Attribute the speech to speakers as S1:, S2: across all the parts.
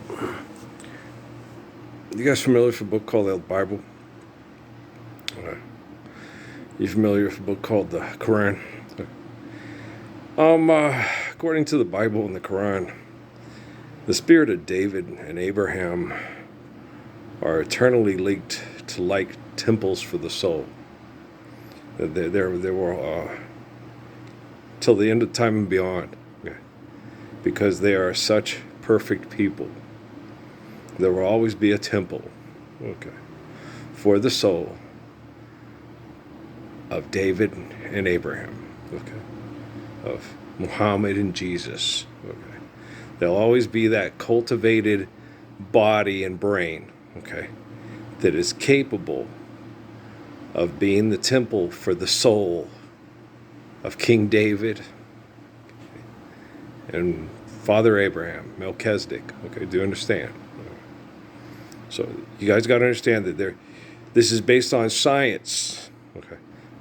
S1: You guys familiar with a book called the Bible? You familiar with a book called the Quran? According to the Bible and the Quran, the spirit of David and Abraham are eternally linked to like temples for the soul. They were till the end of time and beyond, because they are such perfect people. There will always be a temple, for the soul of David and Abraham, of Muhammad and Jesus. There'll always be that cultivated body and brain, that is capable of being the temple for the soul of King David and Father Abraham, Melchizedek. Do you understand? So you guys got to understand that this is based on science.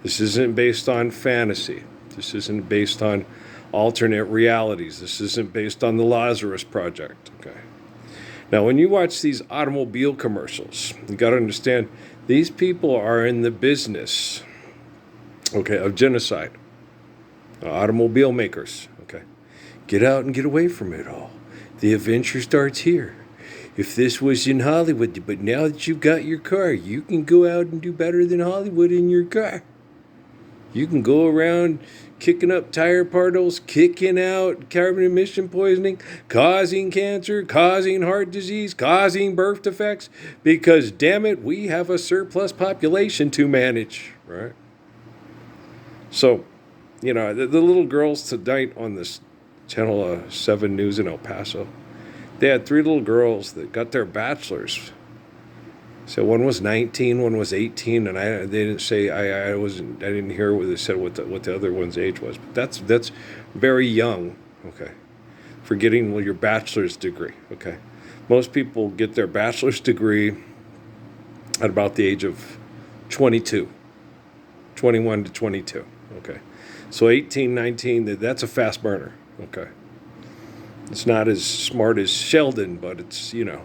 S1: This isn't based on fantasy. This isn't based on alternate realities. This isn't based on the Lazarus Project. Now, when you watch these automobile commercials, you got to understand these people are in the business, of genocide. Automobile makers, get out and get away from it all. The adventure starts here. If this was in Hollywood, but now that you've got your car, you can go out and do better than Hollywood in your car. You can go around kicking up tire puddles, kicking out carbon emission poisoning, causing cancer, causing heart disease, causing birth defects, because, damn it, we have a surplus population to manage, right? So, the little girls tonight on this Channel 7 News in El Paso, they had 3 little girls that got their bachelor's. So one was 19, one was 18, and they didn't say I didn't hear what they said what the other one's age was. But that's very young, for getting your bachelor's degree. Most people get their bachelor's degree at about the age of 22, 21 to 22. So 18, 19, that's a fast burner. It's not as smart as Sheldon, but it's, you're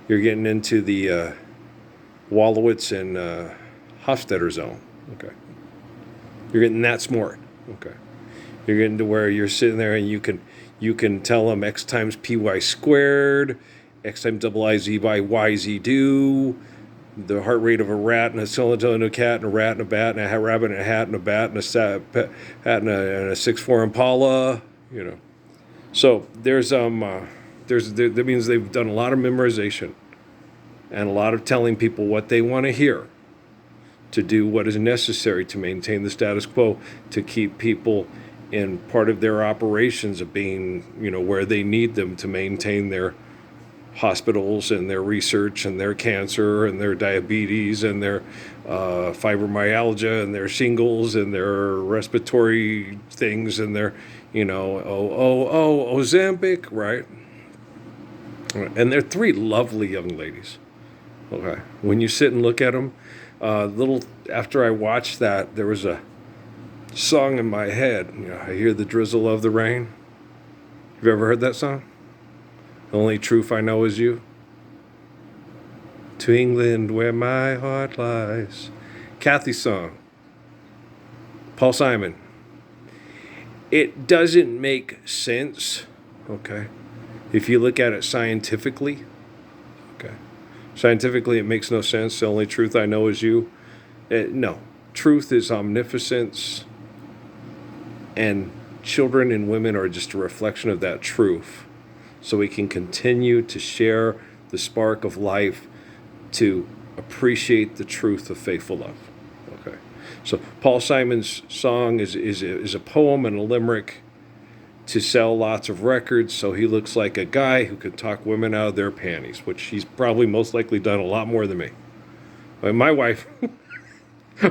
S1: getting into the Wallowitz and Hofstadter zone. You're getting that smart. You're getting to where you're sitting there and you can tell them X times PY squared, X times double IZ by YZ do, the heart rate of a rat and a cylinder and a cat and a rat and a bat and a rabbit and a hat and a bat and a hat and a 6'4" Impala, So that means they've done a lot of memorization and a lot of telling people what they want to hear to do what is necessary to maintain the status quo, to keep people in part of their operations of being, where they need them to maintain their hospitals and their research and their cancer and their diabetes and their fibromyalgia and their shingles and their respiratory things and their, Ozempic, right? And they're 3 lovely young ladies. When you sit and look at them, after I watched that, there was a song in my head. I hear the drizzle of the rain. Have you ever heard that song? The only truth I know is you. To England where my heart lies. Kathy's song. Paul Simon. It doesn't make sense, if you look at it scientifically. Scientifically, it makes no sense. The only truth I know is you. No. Truth is omnipotence, and children and women are just a reflection of that truth. So we can continue to share the spark of life, to appreciate the truth of faithful love. So Paul Simon's song is a poem and a limerick to sell lots of records, so he looks like a guy who could talk women out of their panties, which he's probably most likely done a lot more than me. My wife,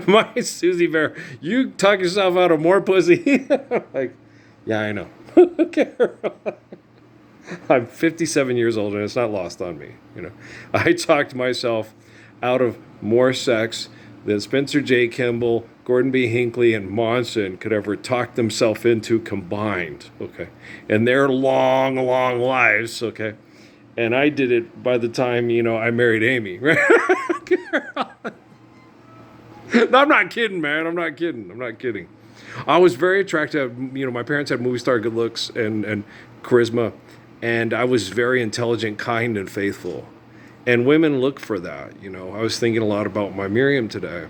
S1: my Susie Bear, you talk yourself out of more pussy. Yeah, I know. I'm 57 years old, and it's not lost on me. I talked myself out of more sex than Spencer J. Kimball, Gordon B. Hinckley, and Monson could ever talk themselves into combined. In their long, long lives. And I did it by the time, I married Amy, right? No, I'm not kidding, man. I'm not kidding. I'm not kidding. I was very attractive. My parents had movie star good looks and charisma, and I was very intelligent, kind, and faithful. And women look for that. I was thinking a lot about my Miriam today,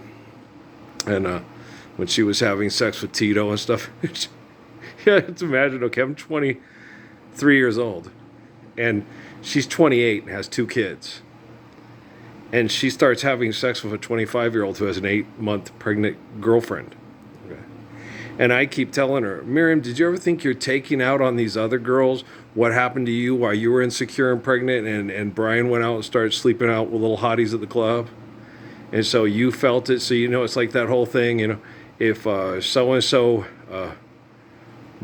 S1: and when she was having sex with Tito and stuff. Yeah, it's imagine. Okay, I'm 23 years old, and she's 28 and has 2 kids. And she starts having sex with a 25-year-old who has an 8-month pregnant girlfriend. Okay. And I keep telling her, Miriam, did you ever think you're taking out on these other girls what happened to you while you were insecure and pregnant and Brian went out and started sleeping out with little hotties at the club? And so you felt it. So, it's like that whole thing, if so-and-so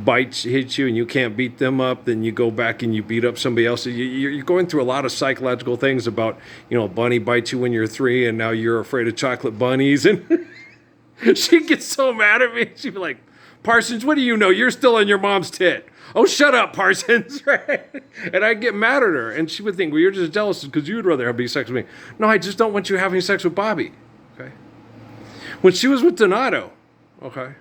S1: hits you and you can't beat them up, then you go back and you beat up somebody else. You're going through a lot of psychological things about, a bunny bites you when you're 3 and now you're afraid of chocolate bunnies. And she gets so mad at me. She'd be like, Parsons, what do you know? You're still in your mom's tit. Oh, shut up, Parsons. Right? And I'd get mad at her. And she would think, well, you're just jealous because you'd rather have sex with me. No, I just don't want you having sex with Bobby. Okay. When she was with Donato, okay,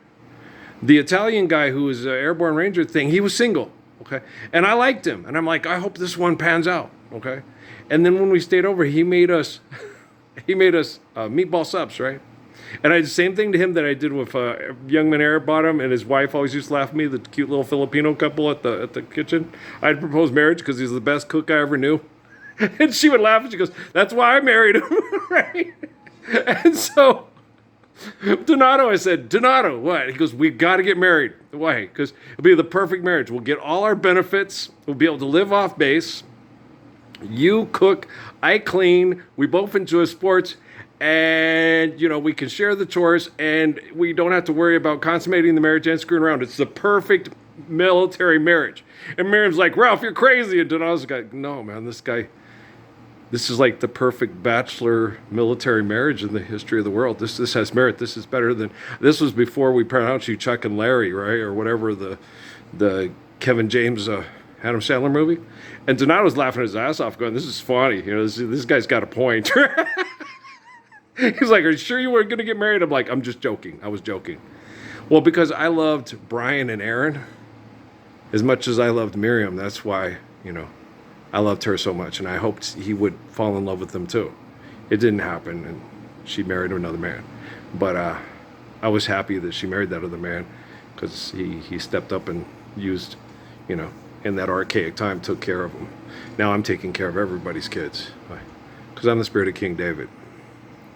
S1: the Italian guy who was an airborne ranger thing, he was single, okay? And I liked him. And I'm like, I hope this one pans out, okay? And then when we stayed over, he made us meatball subs, right? And I did the same thing to him that I did with young man Arab Bottom, and his wife always used to laugh at me, the cute little Filipino couple at the kitchen. I'd proposed marriage because he's the best cook I ever knew. And she would laugh and she goes, that's why I married him, right? And so Donato, I said, Donato, what? He goes, we've got to get married. Why? Because it'll be the perfect marriage. We'll get all our benefits. We'll be able to live off base. You cook, I clean. We both enjoy sports. And, we can share the chores. And we don't have to worry about consummating the marriage and screwing around. It's the perfect military marriage. And Miriam's like, Ralph, you're crazy. And Donato's like, no, man, this is like the perfect bachelor military marriage in the history of the world. This has merit. This is better than, this was before we pronounced you Chuck and Larry, right? Or whatever the Kevin James, Adam Sandler movie. And Donato's laughing his ass off going, this is funny. This guy's got a point. He's like, are you sure you weren't going to get married? I'm like, I'm just joking. I was joking. Well, because I loved Brian and Aaron as much as I loved Miriam. That's why, I loved her so much, and I hoped he would fall in love with them too. It didn't happen, and she married another man. But I was happy that she married that other man because he stepped up and used, in that archaic time, took care of them. Now I'm taking care of everybody's kids because I'm the spirit of King David.